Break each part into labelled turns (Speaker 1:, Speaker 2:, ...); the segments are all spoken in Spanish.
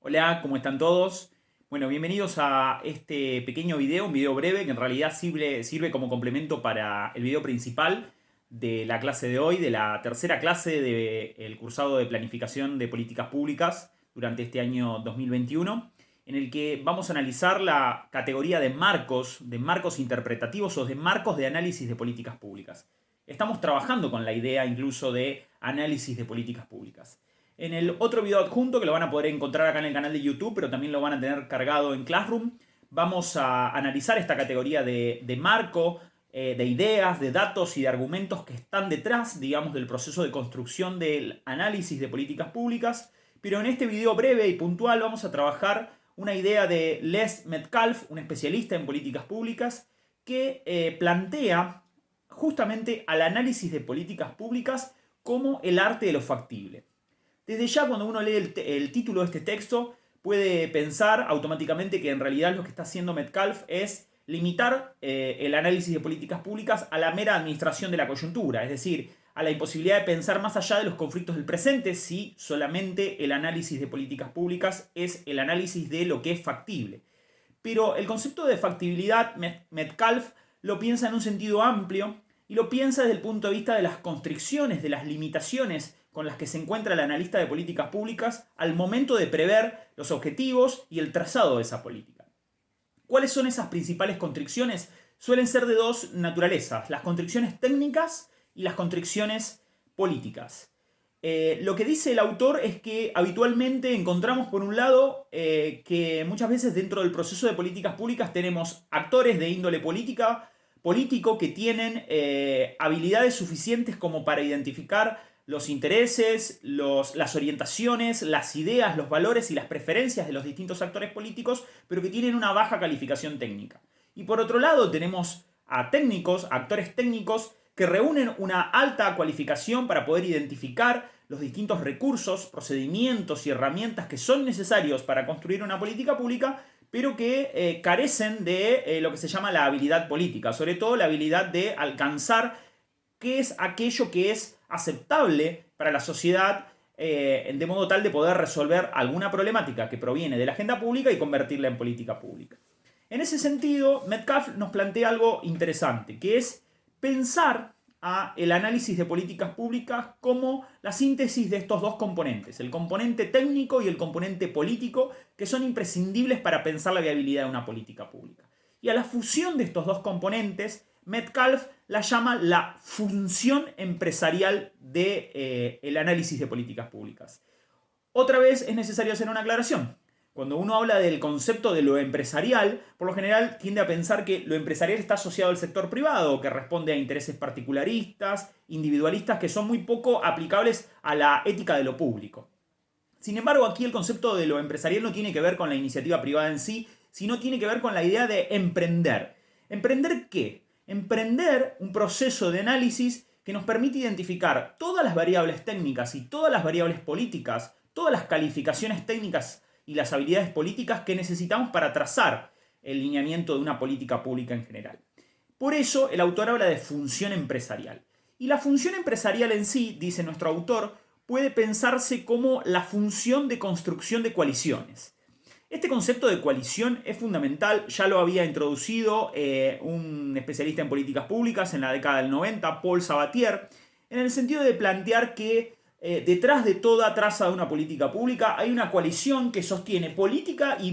Speaker 1: Hola, ¿cómo están todos? Bueno, bienvenidos a este pequeño video, un video breve que en realidad sirve como complemento para el video principal de la clase de hoy, de la tercera clase del cursado de planificación de políticas públicas durante este año 2021, en el que vamos a analizar la categoría de marcos interpretativos o de marcos de análisis de políticas públicas. Estamos trabajando con la idea incluso de análisis de políticas públicas. En el otro video adjunto, que lo van a poder encontrar acá en el canal de YouTube, pero también lo van a tener cargado en Classroom, vamos a analizar esta categoría de marco, de ideas, de datos y de argumentos que están detrás, digamos, del proceso de construcción del análisis de políticas públicas. Pero en este video breve y puntual vamos a trabajar una idea de Les Metcalfe, un especialista en políticas públicas, que plantea justamente al análisis de políticas públicas como el arte de lo factible. Desde ya, cuando uno lee el título de este texto, puede pensar automáticamente que en realidad lo que está haciendo Metcalfe es limitar el análisis de políticas públicas a la mera administración de la coyuntura, es decir, a la imposibilidad de pensar más allá de los conflictos del presente si solamente el análisis de políticas públicas es el análisis de lo que es factible. Pero el concepto de factibilidad, Metcalfe lo piensa en un sentido amplio y lo piensa desde el punto de vista de las constricciones, de las limitaciones con las que se encuentra el analista de políticas públicas al momento de prever los objetivos y el trazado de esa política. ¿Cuáles son esas principales constricciones? Suelen ser de dos naturalezas, las constricciones técnicas y las constricciones políticas. Lo que dice el autor es que habitualmente encontramos, por un lado, que muchas veces dentro del proceso de políticas públicas tenemos actores de índole político que tienen habilidades suficientes como para identificar los intereses, las orientaciones, las ideas, los valores y las preferencias de los distintos actores políticos, pero que tienen una baja calificación técnica. Y por otro lado tenemos a técnicos, a actores técnicos, que reúnen una alta cualificación para poder identificar los distintos recursos, procedimientos y herramientas que son necesarios para construir una política pública, pero que carecen de lo que se llama la habilidad política, sobre todo la habilidad de alcanzar qué es aquello que es aceptable para la sociedad, de modo tal de poder resolver alguna problemática que proviene de la agenda pública y convertirla en política pública. En ese sentido, Metcalfe nos plantea algo interesante, que es pensar a el análisis de políticas públicas como la síntesis de estos dos componentes, el componente técnico y el componente político, que son imprescindibles para pensar la viabilidad de una política pública. Y a la fusión de estos dos componentes, Metcalfe la llama la función empresarial del análisis de políticas públicas. Otra vez es necesario hacer una aclaración. Cuando uno habla del concepto de lo empresarial, por lo general tiende a pensar que lo empresarial está asociado al sector privado, que responde a intereses particularistas, individualistas, que son muy poco aplicables a la ética de lo público. Sin embargo, aquí el concepto de lo empresarial no tiene que ver con la iniciativa privada en sí, sino tiene que ver con la idea de emprender. ¿Emprender qué? Emprender un proceso de análisis que nos permite identificar todas las variables técnicas y todas las variables políticas, todas las calificaciones técnicas y las habilidades políticas que necesitamos para trazar el lineamiento de una política pública en general. Por eso el autor habla de función empresarial. Y la función empresarial en sí, dice nuestro autor, puede pensarse como la función de construcción de coaliciones. Este concepto de coalición es fundamental, ya lo había introducido un especialista en políticas públicas en la década del 90, Paul Sabatier, en el sentido de plantear que detrás de toda traza de una política pública hay una coalición que sostiene política y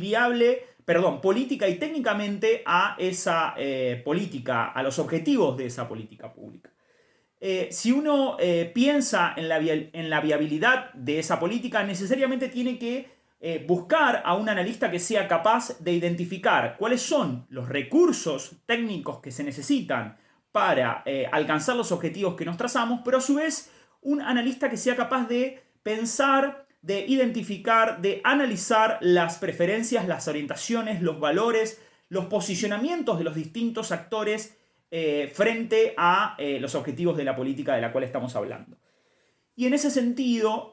Speaker 1: técnicamente a esa política, a los objetivos de esa política pública. Si uno piensa en la viabilidad de esa política, necesariamente tiene que buscar a un analista que sea capaz de identificar cuáles son los recursos técnicos que se necesitan para alcanzar los objetivos que nos trazamos, pero a su vez un analista que sea capaz de pensar, de identificar, de analizar las preferencias, las orientaciones, los valores, los posicionamientos de los distintos actores frente a los objetivos de la política de la cual estamos hablando. Y en ese sentido,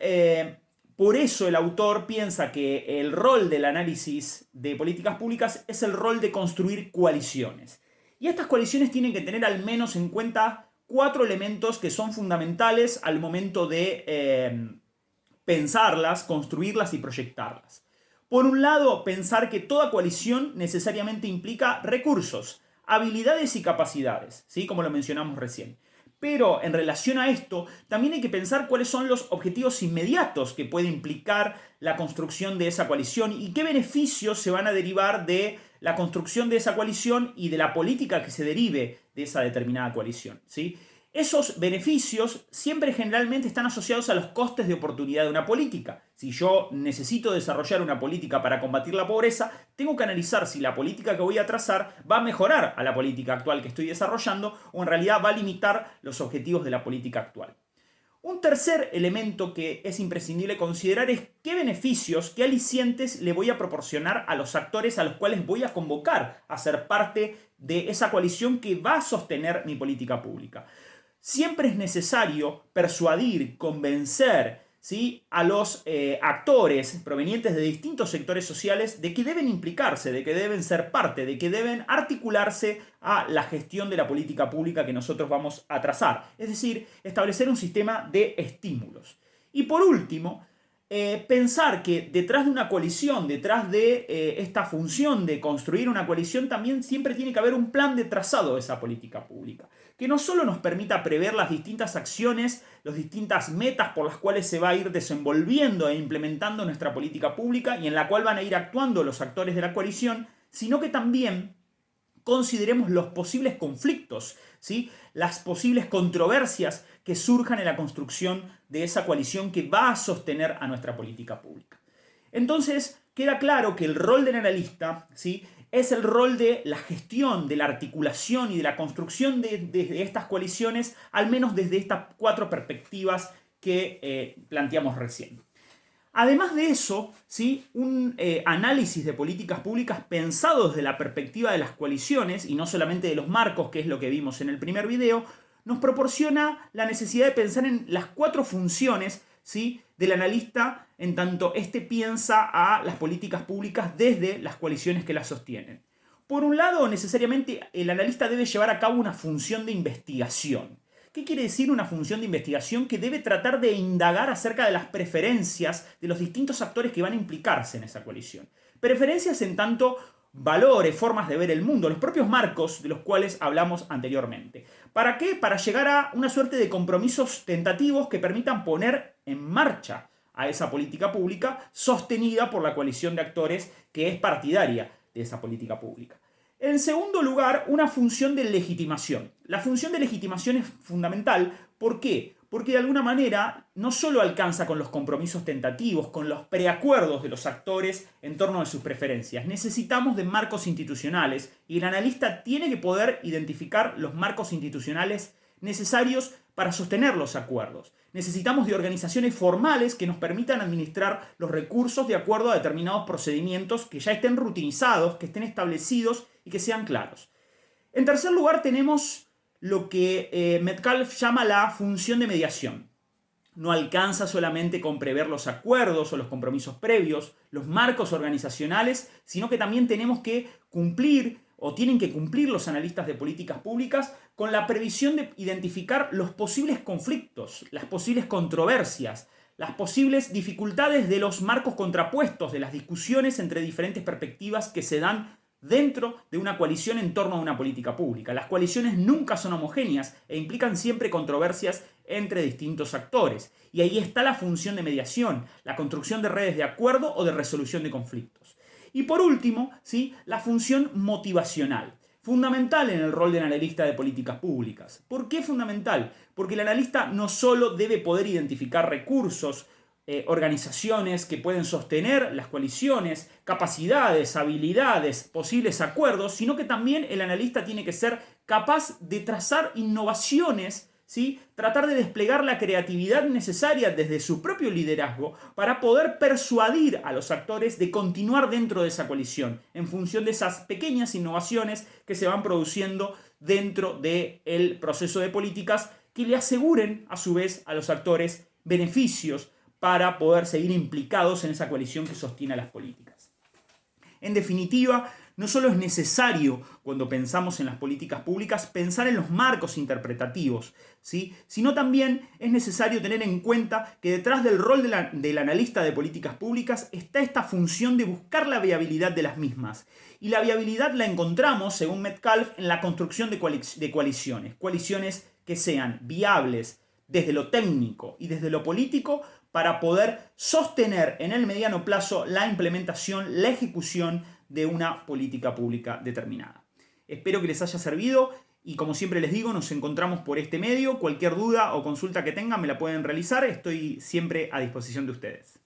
Speaker 1: por eso el autor piensa que el rol del análisis de políticas públicas es el rol de construir coaliciones. Y estas coaliciones tienen que tener al menos en cuenta 4 elementos que son fundamentales al momento de pensarlas, construirlas y proyectarlas. Por un lado, pensar que toda coalición necesariamente implica recursos, habilidades y capacidades, ¿sí? Como lo mencionamos recién. Pero en relación a esto, también hay que pensar cuáles son los objetivos inmediatos que puede implicar la construcción de esa coalición y qué beneficios se van a derivar de la construcción de esa coalición y de la política que se derive de esa determinada coalición, ¿sí? Esos beneficios siempre generalmente están asociados a los costes de oportunidad de una política. Si yo necesito desarrollar una política para combatir la pobreza, tengo que analizar si la política que voy a trazar va a mejorar a la política actual que estoy desarrollando o en realidad va a limitar los objetivos de la política actual. Un tercer elemento que es imprescindible considerar es qué beneficios, qué alicientes le voy a proporcionar a los actores a los cuales voy a convocar a ser parte de esa coalición que va a sostener mi política pública. Siempre es necesario persuadir, convencer, ¿sí?, a los actores provenientes de distintos sectores sociales de que deben implicarse, de que deben ser parte, de que deben articularse a la gestión de la política pública que nosotros vamos a trazar. Es decir, establecer un sistema de estímulos. Y por último, pensar que detrás de una coalición, detrás de esta función de construir una coalición, también siempre tiene que haber un plan de trazado de esa política pública, que no solo nos permita prever las distintas acciones, las distintas metas por las cuales se va a ir desenvolviendo e implementando nuestra política pública y en la cual van a ir actuando los actores de la coalición, sino que también consideremos los posibles conflictos, ¿sí?, las posibles controversias que surjan en la construcción de esa coalición que va a sostener a nuestra política pública. Entonces, queda claro que el rol del analista, ¿sí?, es el rol de la gestión, de la articulación y de la construcción de estas coaliciones, al menos desde estas 4 perspectivas que planteamos recién. Además de eso, ¿sí?, un análisis de políticas públicas pensado desde la perspectiva de las coaliciones y no solamente de los marcos, que es lo que vimos en el primer video, nos proporciona la necesidad de pensar en las 4 funciones, ¿sí?, del analista en tanto éste piensa a las políticas públicas desde las coaliciones que las sostienen. Por un lado, necesariamente el analista debe llevar a cabo una función de investigación. ¿Qué quiere decir una función de investigación? Que debe tratar de indagar acerca de las preferencias de los distintos actores que van a implicarse en esa coalición. Preferencias en tanto valores, formas de ver el mundo, los propios marcos de los cuales hablamos anteriormente. ¿Para qué? Para llegar a una suerte de compromisos tentativos que permitan poner en marcha a esa política pública sostenida por la coalición de actores que es partidaria de esa política pública. En segundo lugar, una función de legitimación. La función de legitimación es fundamental. ¿Por qué? Porque de alguna manera no solo alcanza con los compromisos tentativos, con los preacuerdos de los actores en torno a sus preferencias. Necesitamos de marcos institucionales y el analista tiene que poder identificar los marcos institucionales necesarios para sostener los acuerdos. Necesitamos de organizaciones formales que nos permitan administrar los recursos de acuerdo a determinados procedimientos que ya estén rutinizados, que estén establecidos y que sean claros. En tercer lugar tenemos lo que Metcalfe llama la función de mediación. No alcanza solamente con prever los acuerdos o los compromisos previos, los marcos organizacionales, sino que también tenemos que cumplir o tienen que cumplir los analistas de políticas públicas con la previsión de identificar los posibles conflictos, las posibles controversias, las posibles dificultades de los marcos contrapuestos, de las discusiones entre diferentes perspectivas que se dan dentro de una coalición en torno a una política pública. Las coaliciones nunca son homogéneas e implican siempre controversias entre distintos actores. Y ahí está la función de mediación, la construcción de redes de acuerdo o de resolución de conflictos. Y por último, ¿sí?, la función motivacional. Fundamental en el rol del analista de políticas públicas. ¿Por qué fundamental? Porque el analista no solo debe poder identificar recursos, organizaciones que pueden sostener las coaliciones, capacidades, habilidades, posibles acuerdos, sino que también el analista tiene que ser capaz de trazar innovaciones, ¿sí?, tratar de desplegar la creatividad necesaria desde su propio liderazgo para poder persuadir a los actores de continuar dentro de esa coalición en función de esas pequeñas innovaciones que se van produciendo dentro del proceso de políticas que le aseguren a su vez a los actores beneficios para poder seguir implicados en esa coalición que sostiene las políticas. En definitiva, no solo es necesario, cuando pensamos en las políticas públicas, pensar en los marcos interpretativos, ¿sí? Sino también es necesario tener en cuenta que detrás del rol del analista de políticas públicas está esta función de buscar la viabilidad de las mismas. Y la viabilidad la encontramos, según Metcalfe, en la construcción de coaliciones. Coaliciones que sean viables desde lo técnico y desde lo político para poder sostener en el mediano plazo la implementación, la ejecución de una política pública determinada. Espero que les haya servido y, como siempre les digo, nos encontramos por este medio. Cualquier duda o consulta que tengan me la pueden realizar. Estoy siempre a disposición de ustedes.